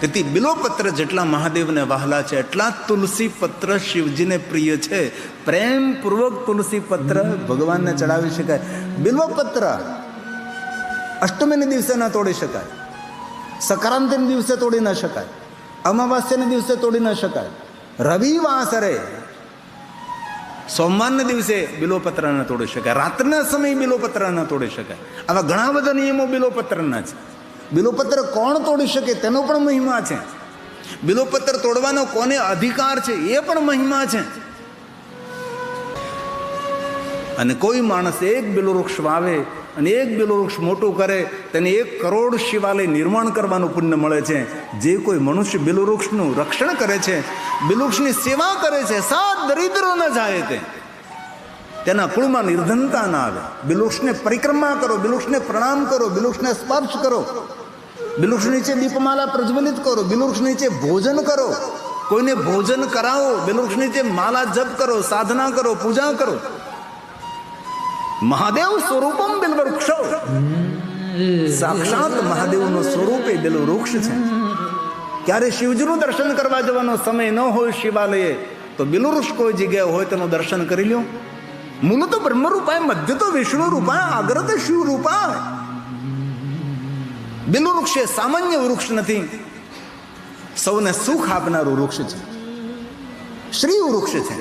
તેથી બિલોપત્ર જેટલા મહાદેવને વહાલા છે એટલા તુલસી પત્ર શિવજીને પ્રિય છે. પ્રેમપૂર્વક તુલસી પત્ર ભગવાનને ચડાવી શકાય. બિલ્વપત્ર અષ્ટમીને દિવસે ન તોડી શકાય, સંક્રાંતિને દિવસે તોડી ન શકાય, અમાવાસ્યને દિવસે તોડી ન શકાય, રવિવાસરે સોમવારને દિવસે બિલોપત્ર ન તોડી શકાય, રાત્રના સમયે બિલોપત્ર ન તોડી શકાય. આવા ઘણા બધા નિયમો બિલોપત્રના છે. બિલોપત્ર કોણ તોડી શકે તેનો પણ મહિમા છે. બિલોપત્ર તોડવાનો કોને અધિકાર છે એ પણ મહિમા છે. અને કોઈ માણસ એક બિલોવૃક્ષ વાવે અને એક બિલોવૃક્ષ મોટું કરે તેને 1 કરોડ શિવાલય નિર્માણ કરવાનું પુણ્ય મળે છે. જે કોઈ મનુષ્ય બિલોવૃક્ષનું રક્ષણ કરે છે, બિલોવૃક્ષની સેવા કરે છે, સાત દરિદ્રો ન જાય તેના કુળમાં નિર્ધનતા ના આવે. બિલોવૃક્ષને પરિક્રમા કરો, બિલોવૃક્ષને પ્રણામ કરો, બિલોવૃક્ષને સ્પર્શ કરો, બિલોવૃક્ષ નીચે દીપમાલા પ્રજ્વલિત કરો, બિલોવૃક્ષ નીચે ભોજન કરો, કોઈને ભોજન કરાવો, બિલોવૃક્ષ નીચે માલા જપ કરો, સાધના કરો, પૂજા કરો. મહાદેવ સ્વરૂપમ બિલ્વવૃક્ષ, સાક્ષાત મહાદેવનું સ્વરૂપ એ બિલ્વવૃક્ષ છે. ક્યારે શિવજીનું દર્શન કરવા જવાનો સમય ન હોય શિવાલયે તો બિલ્વવૃક્ષ કોઈ જગ્યાએ હોય તેનું દર્શન કરી લો. મૂળ તો બ્રહ્મ રૂપાય, મધ્ય તો વિષ્ણુ રૂપાય, અગ્ર તો શિવ રૂપાય. બિલ્વવૃક્ષ એ સામાન્ય વૃક્ષ નથી, સૌને સુખ આપનારું વૃક્ષ છે. શ્રી વૃક્ષ છે,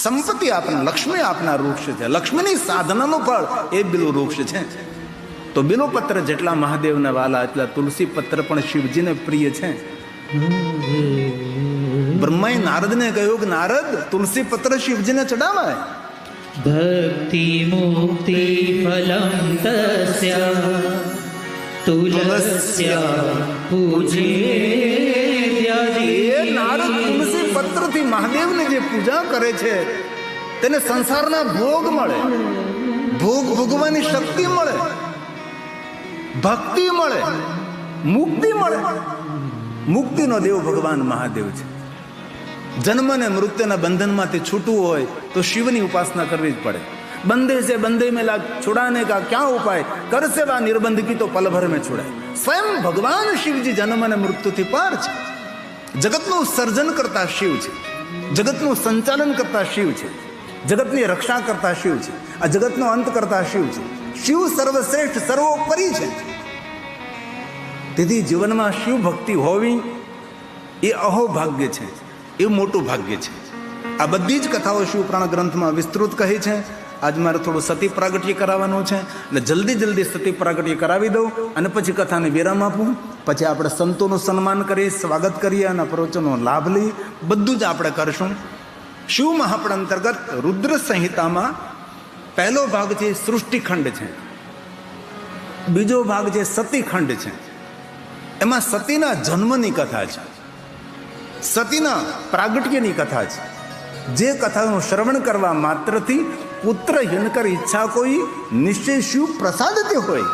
સંપત્તિ આપનાર, લક્ષ્મી આપનાર વૃક્ષ છે. લક્ષ્મીની સાધનાનું ફળ એ બિલ્વવૃક્ષ છે. તો બિલ્વપત્ર જેટલા મહાદેવને વાલા એટલા તુલસી પત્ર પણ શિવજીને પ્રિય છે. બ્રહ્માએ નારદને કહ્યું કે નારદ, તુલસી પત્ર શિવજીને ચડાવાય. ભક્તિ મુક્તિ ફલમ તસ્યા તુલસ્યા પૂજ્યે. નારદ તુલસી પત્રથી મહાદેવને જે પૂજા કરે છે તેને સંસારના ભોગ મળે, ભોગ ભોગવાની શક્તિ મળે, ભક્તિ મળે, મુક્તિ મળે. મુક્તિનો દેવ ભગવાન મહાદેવ છે. જન્મ અને મૃત્યુના બંધનમાંથી છૂટવું હોય તો શિવની ઉપાસના કરવી જ પડે. બંધે સે બંધે મેં લાગ છુડાને કા ક્યાં ઉપાય, કર સેવા નિર્બંધ કી તો પલભર મેં છુડાય. સ્વયં ભગવાન શિવજી જન્મ અને મૃત્યુથી પાર છે. જગતનું સર્જન કરતા શિવ છે, જગતનું સંચાલન કરતા શિવ છે, જગતની રક્ષા કરતા શિવ છે, આ જગતનો અંત કરતા શિવ છે. શિવ સર્વશ્રેષ્ઠ, સર્વોપરી છે. તેથી જીવનમાં શિવ ભક્તિ હોવી એ અહોભાગ્ય છે, એ મોટું ભાગ્ય છે. આ બધી જ કથાઓ શિવપુરાણ ગ્રંથમાં વિસ્તૃત કહી છે. આજ મારે થોડું સતી પ્રાગટ્ય કરાવવાનું છે એટલે જલ્દી સતી પ્રાગટ્ય કરાવી દઉં અને પછી કથાને વિરામ આપું. પછી આપણે સંતોનું સન્માન કરીએ, સ્વાગત કરીએ અને પ્રવચનનો લાભ લઈએ. બધું જ આપણે કરશું. શિવ મહાપુરાણ અંતર્ગત રુદ્ર સંહિતામાં પહેલો ભાગ છે સૃષ્ટિખંડ છે, બીજો ભાગ છે સતીખંડ છે. એમાં સતીના જન્મની કથા છે, સતીના પ્રાગટ્યની કથા છે. જે કથાનું શ્રવણ કરવા માત્રથી પુત્ર હિનકર ઈચ્છા કોઈ નિશ્ચય શિવ પ્રસાદતી હોય.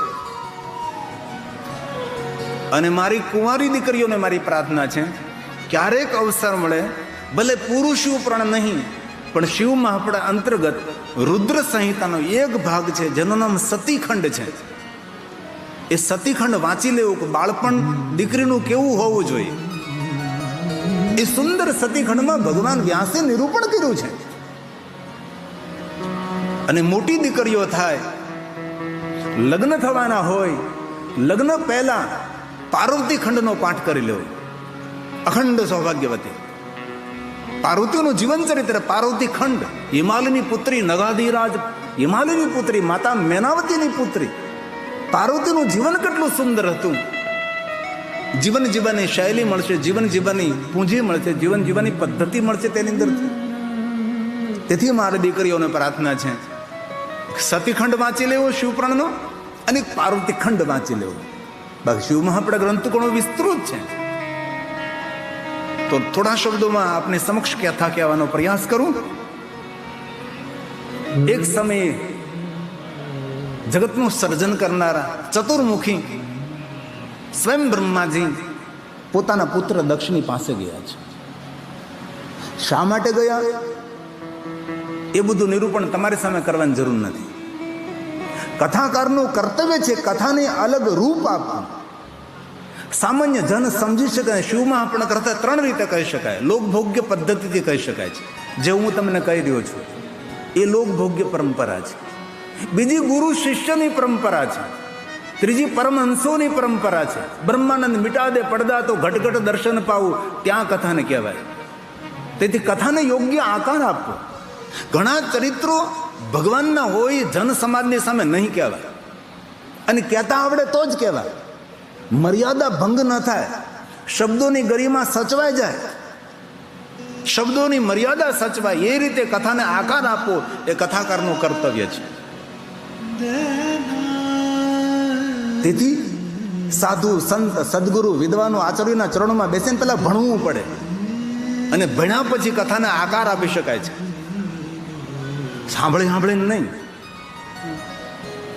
અને મારી કુંવારી દીકરીઓને મારી પ્રાર્થના છે, ક્યારેક અવસર મળે, ભલે પૂરું શિવપુરાણ નહીં પણ શિવ મહાપુરાણ અંતર્ગત રુદ્ર સંહિતાનો એક ભાગ છે જેનું નામ સતીખંડ છે. એ સતીખંડ વાંચી લેવું કે બાળપણ દીકરીનું કેવું હોવું જોઈએ. એ સુંદર સતીખંડમાં ભગવાન વ્યાસે નિરૂપણ કર્યું છે. અને મોટી દીકરીઓ થાય, લગ્ન થવાના હોય, લગ્ન પહેલા પાર્વતી ખંડનો પાઠ કરી લેવો. અખંડ સૌભાગ્યવતી પાર્વતીનું જીવન ચરિત્ર, પાર્વતી ખંડ, હિમાલયની પુત્રી નગાધિરાજ, હિમાલયની પુત્રી માતા મેનાવતીની પુત્રી. પાર્વતીનું જીવન કેટલું સુંદર હતું. જીવન જીવવાની શૈલી મળશે, જીવન જીવવાની પૂંજી મળશે, જીવન જીવવાની પદ્ધતિ મળશે તેની અંદર. તેથી મારી દીકરીઓને પ્રાર્થના છે, સતીખંડ વાંચી લેવો શિવપુરાણનો અને પાર્વતી ખંડ વાંચી લેવો. બાકી શિવ મહાપુરાણ ગ્રંથ ઘણો વિસ્તૃત છે. તો થોડા શબ્દોમાં આપને સમક્ષ કથા કહેવાનો પ્રયાસ કરું. એક સમયે જગતનું સર્જન કરનારા ચતુર્મુખી સ્વયં બ્રહ્માજી પોતાના પુત્ર દક્ષની પાસે ગયા છે. શા માટે ગયા એ બધું નિરૂપણ તમારી સામે કરવાની જરૂર નથી. કથાકારનું કર્તવ્ય છે કથાને અલગ રૂપ આપવું. સામાન્ય જન સમજી શકાય. શિવમાં આપણે કરતા 3 રીતે કહી શકાય. લોકભોગ્ય પદ્ધતિથી કહી શકાય છે, જે હું તમને કહી રહ્યો છું એ લોકભોગ્ય પરંપરા છે. બીજી ગુરુ શિષ્યની પરંપરા છે. ત્રીજી પરમહંસોની પરંપરા છે. બ્રહ્માનંદ મિટા દે પડદા તો ઘટઘટ દર્શન પાવું, ત્યાં કથાને કહેવાય. તેથી કથાને યોગ્ય આકાર આપવો. ઘણા ચરિત્રો ભગવાનના હોય, જન સમાજની સામે નહીં કહેવાય, અને કહેતા આવડે તો જ કહેવાય. મર્યાદા ભંગ ન થાય, શબ્દોની ગરિમા સચવાઈ જાય, શબ્દોની મર્યાદા સચવાય એ રીતે કથાને આકાર આપવો એ કથાકારનું કર્તવ્ય છે. તેથી સાધુ, સંત, સદગુરુ, વિદ્વાનો, આચાર્યોના ચરણોમાં બેસીને પહેલા ભણવું પડે, અને ભણ્યા પછી કથાને આકાર આપી શકાય છે, સાંભળીને નહીં.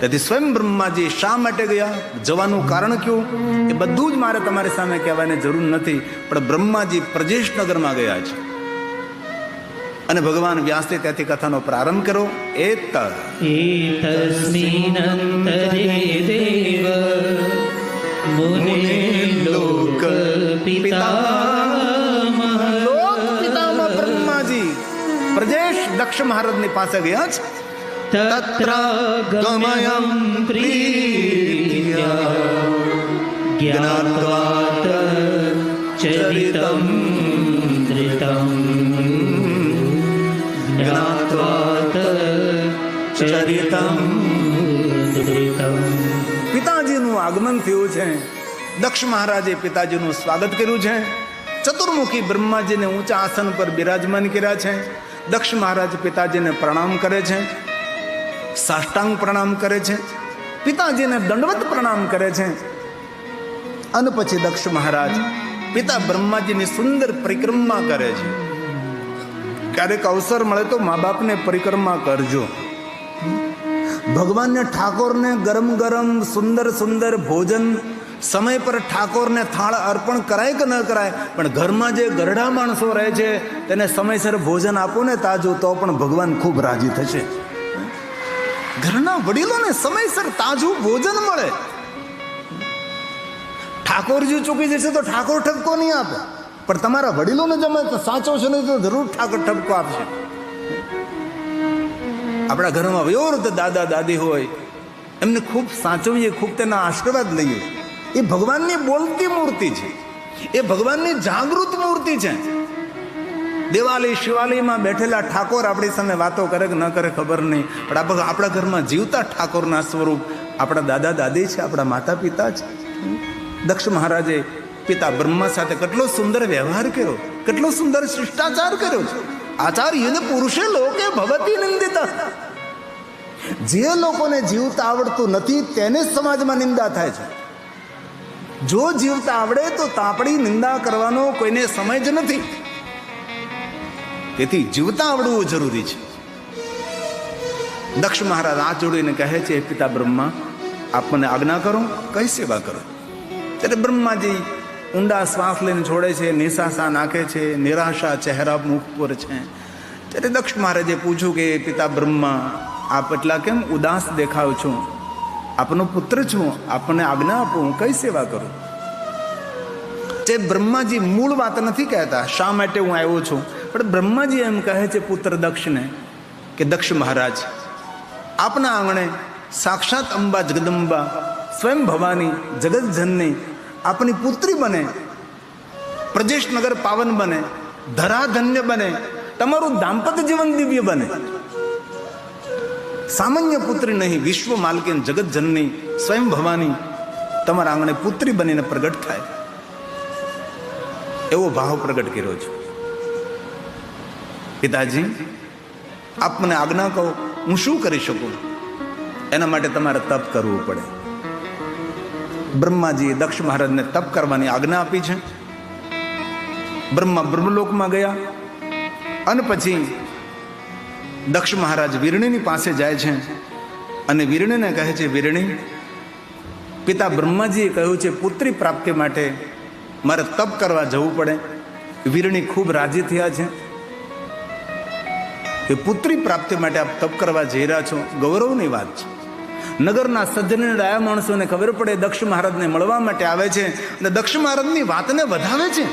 તેથી સ્વયં બ્રહ્માજી શા માટે ગયા, જવાનું કારણ કયું, એ બધું જ મારે તમારી સામે કહેવાની જરૂર નથી. પણ બ્રહ્માજી પ્રજેશનગરમાં ગયા છે, અને ભગવાન વ્યાસે ત્યાંથી કથાનો પ્રારંભ કર્યો. એતસ્મિનંતરે દેવ મુને લોક પિતામહ બ્રહ્માજી પ્રજેશ દક્ષ મહારાજની પાસે ગયા છે. તત્ર ગમયં પ્રીત્યા જ્ઞાત્વાત ચરિતં ધૃતં જ્ઞાત્વાત ચરિતં ધૃતં. પિતાજીનું આગમન થયું છે. દક્ષ મહારાજે પિતાજીનું સ્વાગત કર્યું છે. ચતુર્મુખી બ્રહ્માજીને ઊંચા આસન પર બિરાજમાન કર્યા છે. દક્ષ મહારાજ પિતાજીને પ્રણામ કરે છે, સાષ્ટાંગ પ્રણામ કરે છે, પિતાજીને દંડવત પ્રણામ કરે છે. અને પછી દક્ષ મહારાજ પિતા બ્રહ્માજીની સુંદર પરિક્રમા કરે છે. ક્યારેક અવસર મળે તો મા બાપને પરિક્રમા કરજો. ભગવાનને, ઠાકોરને ગરમ ગરમ સુંદર સુંદર ભોજન સમય પર ઠાકોરને થાળ અર્પણ કરાય કે ન કરાય, પણ ઘરમાં જે ગરડા માણસો રહે છે તેને સમયસર ભોજન આપો ને તાજું, તો પણ ભગવાન ખૂબ રાજી થશે. ઘરના વડીલોને સમયસર તાજું ભોજન મળે. ઠાકોરજી ચૂકી જશે તો ઠાકોર ઠપકો નહીં આપે, પણ તમારા વડીલોને જમે તો સાચો છે નહીં તો જરૂર ઠાકોર ઠપકો આપશે. આપણા ઘરમાં વયોવૃદ્ધ દાદા દાદી હોય, એમને ખૂબ સાચવીએ, ખૂબ તેના આશીર્વાદ લઈએ. એ ભગવાનની બોલતી મૂર્તિ છે, એ ભગવાનની જાગૃત મૂર્તિ છે. દેવાલય શિવાલયમાં બેઠેલા ઠાકોર આપણી સામે વાતો કરે કે ન કરે ખબર નહીં, પણ આપણા ઘરમાં જીવતા ઠાકોરના સ્વરૂપ આપણા દાદા દાદી છે, આપણા માતા પિતા છે. દક્ષ મહારાજે પિતા બ્રહ્મા સાથે કેટલો સુંદર વ્યવહાર કર્યો, કેટલો સુંદર શિષ્ટાચાર કર્યો છે. આચાર્યને પુરુષે લોકે ભવતી નિંદિતા. જે લોકોને જીવતા આવડતું નથી તેને જ સમાજમાં નિંદા થાય છે. જો જીવતા આવડે તો તાપડી નિંદા કરવાનો કોઈને સમય જ નથી. તેથી જીવતા આવડવું જરૂરી છે. દક્ષ મહારાજ હાથ જોડીને કહે છે, પિતા બ્રહ્મા, આપ મને આજ્ઞા કરો, કઈ સેવા કરો. ત્યારે બ્રહ્માજી ઊંડા શ્વાસ લઈને છોડે છે, નિશાસા નાખે છે, નિરાશા ચહેરા મુખ પર છે. ત્યારે દક્ષ મહારાજે પૂછ્યું કે પિતા બ્રહ્મા, આપ એટલા કેમ ઉદાસ દેખાવ છો? આપનો પુત્ર છું, આપને આજ્ઞા આપો, હું કઈ સેવા કરું. તે બ્રહ્માજી મૂળ વાત નથી કહેતા શા માટે હું આવ્યો છું, પણ બ્રહ્માજી એમ કહે છે પુત્ર દક્ષને કે દક્ષ મહારાજ, આપના આંગણે સાક્ષાત અંબા જગદંબા સ્વયં ભવાની જગતજનની આપની પુત્રી બને, પ્રજેશનગર પાવન બને, ધરાધન્ય બને, તમારું દાંપત્ય જીવન દિવ્ય બને. સામાન્ય પુત્રી નહીં, વિશ્વ માલકીન જગતજનની સ્વયં ભવાની તમારા આંગણે પુત્રી બનીને પ્રગટ થાય, એવો ભાવ પ્રગટ કર્યો છે. પિતાજી, આપ મને આજ્ઞા કહો, હું શું કરી શકું? એના માટે તમારે તપ કરવું પડે. બ્રહ્માજીએ દક્ષ મહારાજને તપ કરવાની આજ્ઞા આપી છે. બ્રહ્મા બ્રહ્મલોકમાં ગયા, અને પછી દક્ષ મહારાજ વીરણીની પાસે જાય છે અને વીરણીને કહે છે, વીરણી, પિતા બ્રહ્માજીએ કહ્યું છે પુત્રી પ્રાપ્તિ માટે મારે તપ કરવા જવું પડે. વીરણી ખૂબ રાજી થયા છે કે પુત્રી પ્રાપ્તિ માટે આપ તપ કરવા જઈ રહ્યા છો, ગૌરવની વાત છે. નગરના સજ્જન ડાયા માણસોને ખબર પડે દક્ષ મહારાજને મળવા માટે આવે છે અને દક્ષ મહારાજની વાતને વધાવે છે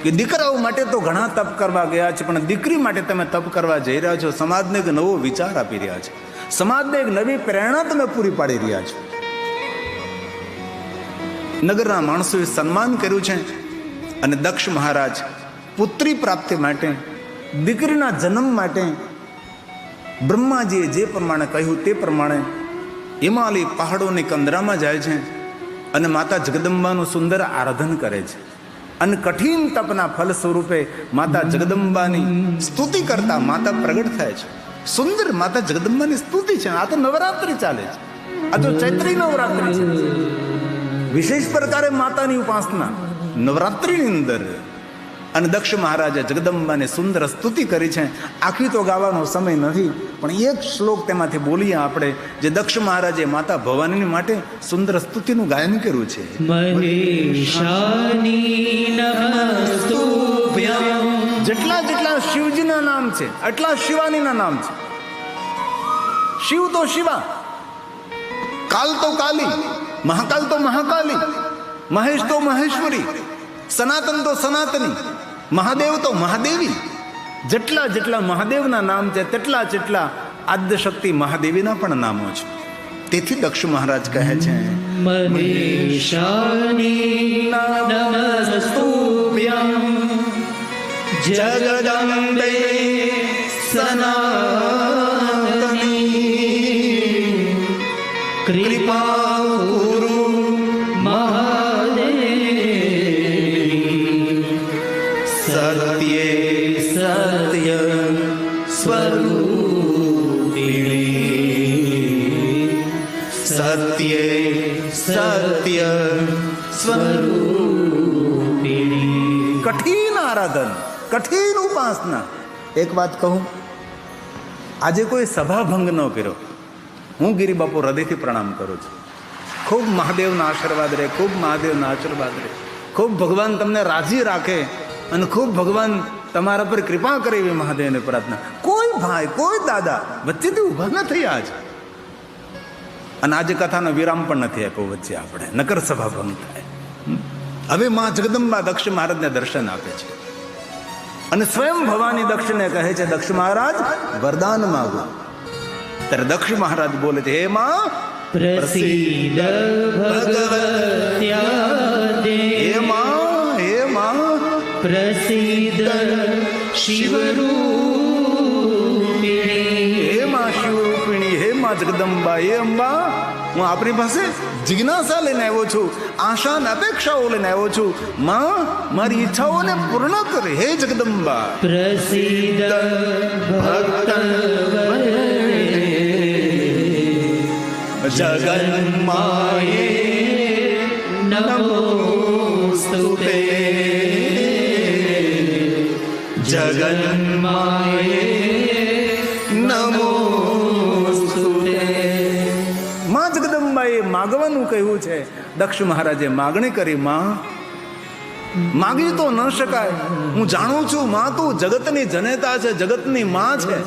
કે દીકરાઓ માટે તો ઘણા તપ કરવા ગયા છે, પણ દીકરી માટે તમે તપ કરવા જઈ રહ્યા છો, સમાજને એક નવો વિચાર આપી રહ્યા છો, સમાજને એક નવી પ્રેરણા તમે પૂરી પાડી રહ્યા છો. નગરના માણસોએ સન્માન કર્યું છે અને દક્ષ મહારાજ પુત્રી પ્રાપ્તિ માટે, દીકરીના જન્મ માટે બ્રહ્માજીએ જે પ્રમાણે કહ્યું તે પ્રમાણે હિમાલય પહાડોની કંદરામાં જાય છે અને માતા જગદંબાનું સુંદર આરાધન કરે છે. અને કઠિન તપના ફલ સ્વરૂપે માતા જગદંબાની સ્તુતિ કરતા માતા પ્રગટ થાય છે. સુંદર માતા જગદંબાની સ્તુતિ છે. આ તો નવરાત્રિ ચાલે છે, આ તો ચૈત્રી નવરાત્રિ છે. વિશેષ પ્રકારે માતાની ઉપાસના નવરાત્રિની અંદર. અને દક્ષ મહારાજે જગદંબાને સુંદર સ્તુતિ કરી છે. આખી તો ગાવાનો સમય નથી, પણ એક શ્લોક તેમાંથી બોલીએ આપણે, જે દક્ષ મહારાજે માતા ભવાની માટે સુંદર સ્તુતિનું ગાયન કર્યું છે. મહેશાની નમસ્તુભ્યં. જેટલા જેટલા શિવજીના નામ છે એટલા શિવાનીના નામ છે. શિવ તો શિવા, કાલ તો કાલી, મહાકાલ તો મહાકાલી, મહેશ તો મહેશ્વરી, સનાતન તો સનાતની, મહાદેવ તો મહાદેવી. જેટલા જેટલા મહાદેવના નામ છે તેટલા જેટલા આદ્ય શક્તિ મહાદેવીના પણ નામો છે. તેથી દક્ષ મહારાજ કહે છે મહેશાની નમસ્તુભ્યં જગદંબે સનાતની કૃપા ગુરુ મહાદેવી સત્યે સત્ય સ્વરૂપિણી સત્યે સત્ય સ્વરૂપિણી. કઠિન આરાધન, કઠિન ઉપાસના. એક વાત કહું, આજે કોઈ સભાભંગ ન કર્યો. હું ગિરિબાપુ હૃદયથી પ્રણામ કરું છું. ખૂબ મહાદેવના આશીર્વાદ રહે, ખૂબ મહાદેવના આશીર્વાદ રહે, ખૂબ ભગવાન તમને રાજી રાખે અને ખૂબ ભગવાન તમારા પર કૃપા કરે એવી મહાદેવને પ્રાર્થના. કોઈ ભાઈ, કોઈ દાદા વચ્ચેથી ઊભા ન થયા આજે. અને આજે કથાનો વિરામ પણ નથી આપ્યો વચ્ચે આપણે, નકર સભાભંગ થાય. હવે માં જગદંબા દક્ષ મહારાજને દર્શન આપે છે અને સ્વયં ભવાની દક્ષને કહે છે, દક્ષ મહારાજ વરદાન માગો. ત્યારે દક્ષ મહારાજ બોલે છે, હે માં પ્રસિદ્ધ ભગવત્યાદે. હે માં, હે માં પ્રસિદ્ધ શિવરૂપિણી. હે માં શિવરૂપિણી, હે માં જગદંબા, હે અંબા, હું આપણી પાસે જિજ્ઞાસા લઈને આવ્યો છું, આશા અને અપેક્ષાઓ લઈને આવ્યો છું. માં મારી ઈચ્છાઓને પૂર્ણ કરે હે જગદંબા. પ્રસિદ્ધ ભક્ત જગન્માયે નમોસ્તુતે. જગન્માયે નમોસ્તુતે. માં જગદંબાએ માગવાનું કહ્યું છે. દક્ષ મહારાજે માગણી કરી, માં માગી તો ન શકાય. હું જાણું છું માં તું જગતની જનેતા છે, જગતની માં છે,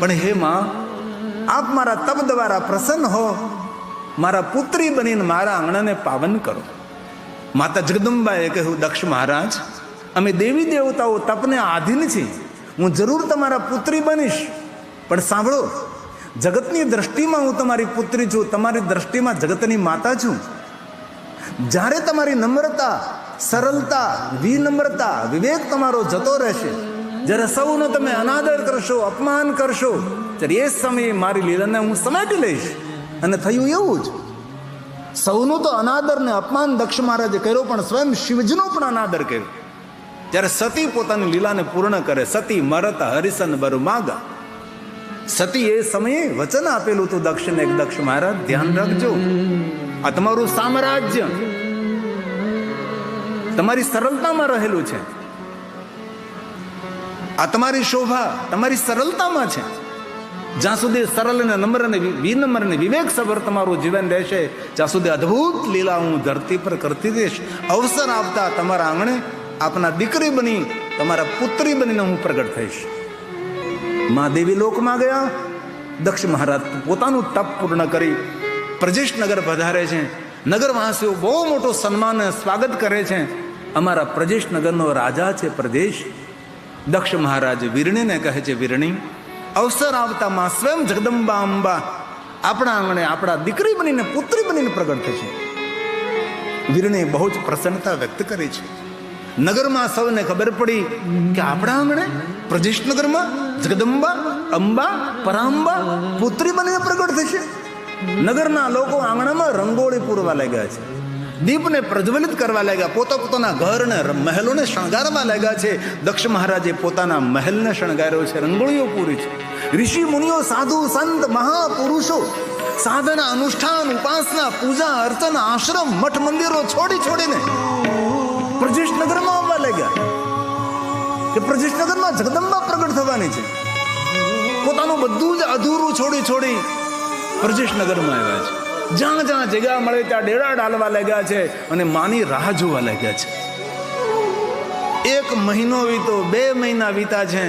પણ હે માં આપ મારા તપ દ્વારા પ્રસન્ન હો, મારા પુત્રી બનીને મારા આંગણાને પાવન કરો. માતા જગદંબાએ કહ્યું, દક્ષ મહારાજ અમે દેવી દેવતાઓ તપને આધીન છીએ, હું જરૂર તમારા પુત્રી બનીશ, પણ સાંભળો, જગતની દ્રષ્ટિમાં હું તમારી પુત્રી છું, તમારી દ્રષ્ટિમાં જગતની માતા છું. જ્યારે તમારી નમ્રતા, સરળતા, વિનમ્રતા, વિવેક તમારો જતો રહેશે, જ્યારે સૌનો તમે અનાદર કરશો, અપમાન કરશો, ત્યારે એ સમયે મારી લીલાને હું સમેટી લઈશ. અને થયું એવું જ. સૌનું તો અનાદર ને અપમાન દક્ષ મહારાજે કર્યો, પણ સ્વયં શિવજીનો પણ અનાદર કર્યો. જ્યારે સતી પોતાની લીલાને પૂર્ણ કરે, સતી મરત હરિસન બરુ માગા. સતી એ સમયે વચન આપેલું હતું દક્ષને, એક દક્ષ મહારાજ ધ્યાન રાખજો, આ તમારું સામ્રાજ્ય તમારી સરળતામાં રહેલું છે, આ તમારી શોભા તમારી સરળતામાં છે. જ્યાં સુધી સરળ અને નમ્ર અને વિનમ્ર અને વિવેક સભર તમારું જીવન રહેશે, જ્યાં સુધી અદ્ભુત લીલા હું ધરતી પર કરતી રહીશ. અવસર આપતા તમારા આંગણે આપના દીકરી બની, તમારા પુત્રી બનીને હું પ્રગટ થઈશ. મહાદેવી લોકમાં ગયા, દક્ષ મહારાજ પોતાનું તપ પૂર્ણ કરી પ્રજેશ નગર પધારે છે. નગરવાસીઓ બહુ મોટો સન્માન સ્વાગત કરે છે. અમારા પ્રજેશ નગરનો રાજા છે પ્રદેશ. દક્ષ મહારાજ વીરણીને કહે છે, વીરણી, અવસર આવતા માં સ્વયં જગદંબા અંબા આપણા આંગણે આપણા દીકરી બનીને પુત્રી બનીને પ્રગટ થશે. વીરણીએ બહુ જ પ્રસન્નતા વ્યક્ત કરી છે. નગરમાં સૌને ખબર પડી કે આપણા આંગણે પ્રજેશ નગરમાં જગદંબા અંબા પરાંબા પુત્રી બનીને પ્રગટ થશે. નગરના લોકો આંગણામાં રંગોળી પૂરવા લાગ્યા છે, દીપને પ્રજ્વલિત કરવા લાગ્યા, પોતાના ઘરને મહેલોને શણગારવા લાગ્યા છે. દક્ષ મહારાજે પોતાના મહેલને શણગાર્યો છે, રંગોળીઓ પૂરી છે. ઋષિ મુનિઓ, સાધુ સંત, મહાપુરુષો સાધના, અનુષ્ઠાન, ઉપાસના, પૂજા અર્ચના, આશ્રમ, મઠ મંદિરો છોડીને પ્રજેશ નગરમાં આવવા લાગ્યા કે પ્રજેશ નગરમાં જગદંબા પ્રગટ થવાની છે. પોતાનું બધું જ અધૂરું છોડી પ્રજેશ નગરમાં આવ્યા છે. જ્યાં જ્યાં જગ્યા મળે ત્યાં ડેરા ડાલવા લાગ્યા છે અને માની રાહ જોવા લાગ્યા છે. 1 મહિનો વીતો, 2 મહિના વીતા છે,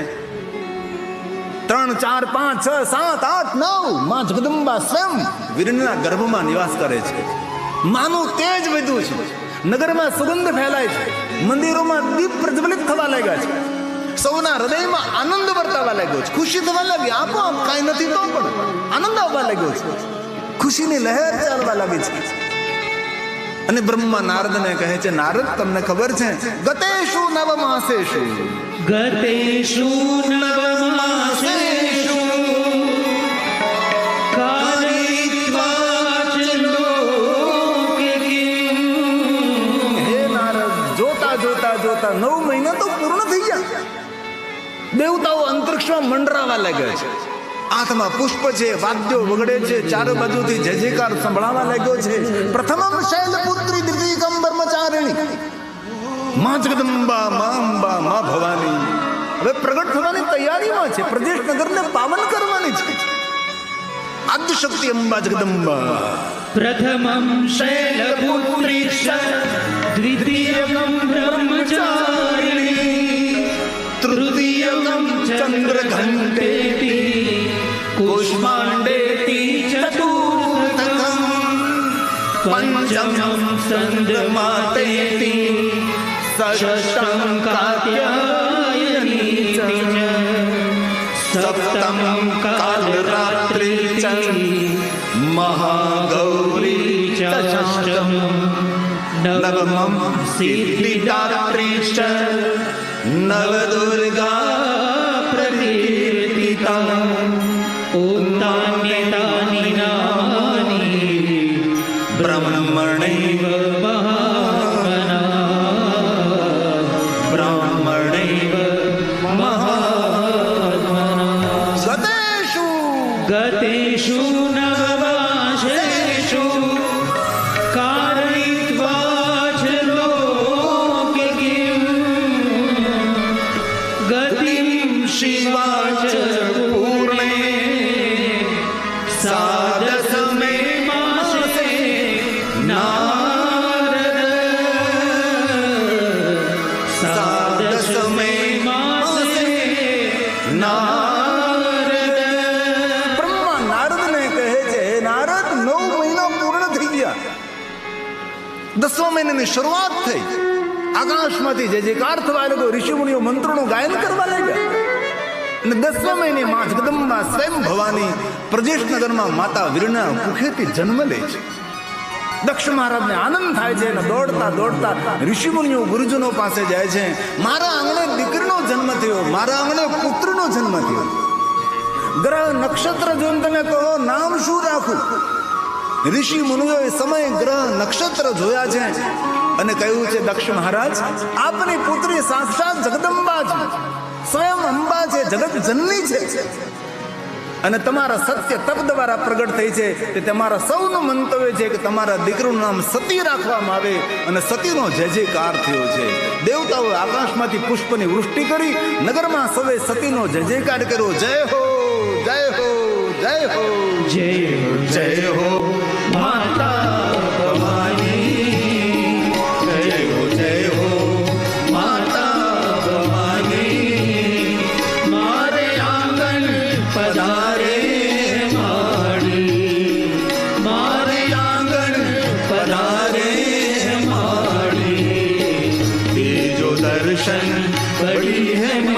3, 4, 5, 6, 7, 8, 9 માં જગદંબા સ્વયં વીરણીના ગર્ભમાં નિવાસ કરે છે. માનું તેજ વધ્યું છે, નગરમાં સુગંધ ફેલાય છે, મંદિરોમાં દીપ પ્રજ્વલિત થવા લાગ્યા છે, સૌના હૃદયમાં આનંદ વર્તાવા લાગ્યો છે, ખુશી થવા લાગી. આપોઆપ કાંઈ નથી તો પણ આનંદ આવવા લાગ્યો છે, ખુશીની લહેર ચાલવા લાગી છે. અને બ્રહ્મા નારદને કહે છે, નારદ, તમને ખબર છે ગતેષુ નવમાસેષુ ગતેષુ નવમાસેષુ કારયિત્વા ચ લોકે કિમ. હે નારદ, જોતા 9 મહિના તો પૂર્ણ થઈ ગયા. દેવતાઓ અંતરિક્ષમાં મંડરાવા લાગ્યા છે, હાથમાં પુષ્પ છે, વાદ્યો વગડે છે, ચારો બાજુથી જય જયકાર સંભળાવા લાગ્યો છે. પ્રથમમ શૈલપુત્રી દ્વિતીયકમ બ્રહ્મચારિણી માં જગદંબા માં અંબા માં ભવાની હવે પ્રગટ થવાની તૈયારીમાં છે. પ્રદેશ નગરને પાવન કરવાની છે. આદ્યશક્તિ અંબા જગદંબા. પ્રથમં શૈલપુત્રી દ્વિતીયકમ બ્રહ્મચારિણી તૃતીયકમ ચંદ્રઘંટેતિ કુષ્માંડેતિ ચતુર્થકમ પંચમં સંધમાતેતિ ષષ્ઠં કાત્યાયનીતિ સપ્તમં કાલરાત્રિ ચ મહાગૌરી ચ અષ્ટમં નવમં સિદ્ધિદાત્રી ચ નવદુર્ગા પ્રકીર્તિતા. ઉત્તાન્યતાનિ નામાનિ બ્રહ્મણૈવ મહાત્મના. ગતેષુ નવમાસેષુ કારયિત્વા ચ લોકે કિમ ગતિમ શિવા ચ પૂર્ણે સાદસમે માસે નારદ સાદસમે માસે નારદ. બ્રહ્મા નારદને કહે છે, નારદ, 9 મહિના પૂર્ણ થઈ ગયા. 10મા મહિનાની શરૂઆત થઈ. આકાશમાંથી જય જયકાર થવા લાગ્યો, ઋષિ મુનિઓ મંત્રોનું ગાયન કરવા લાગ્યા. અને 10મા મહિને માં જગદંબા સ્વયં ભવાની પ્રજેશ નગરમાં માતા વીરણા કુખેથી જન્મ લે છે. દક્ષ મહારાજને આનંદ થાય છે અને દોડતા ઋષિ મુનિઓ ગુરુજનો પાસે જાય છે. મારા આંગણે દીકરીનો જન્મ થયો, મારા આંગણે પુત્રનો જન્મ થયો. ગ્રહ નક્ષત્ર જોઈને તમે કહો નામ શું રાખું? ઋષિ મુનિઓએ સમય ગ્રહ નક્ષત્ર જોયા છે અને કહ્યું છે, દક્ષ મહારાજ, આપની પુત્રી સાક્ષાત જગદંબા છે, સ્વયં અંબા છે, જગત જનની છે અને તમારા સત્ય તપ દ્વારા પ્રગટ થઈ છે. તે તમારા સૌનું મંતવ્ય છે કે તમારા દીકરીનું નામ સતી રાખવામાં આવે અને સતીનો જય જયકાર થયો છે. દેવતાઓએ આકાશમાંથી પુષ્પની વૃષ્ટિ કરી, નગરમાં સૌએ સતીનો જય જયકાર કર્યો. જય હો, જય હો, જય હો, જય હો, જય હો માતા ભવાની. જય હો, જય હો માતા ભવાની. મારે આંગણ પધારે दर्शन बड़ी है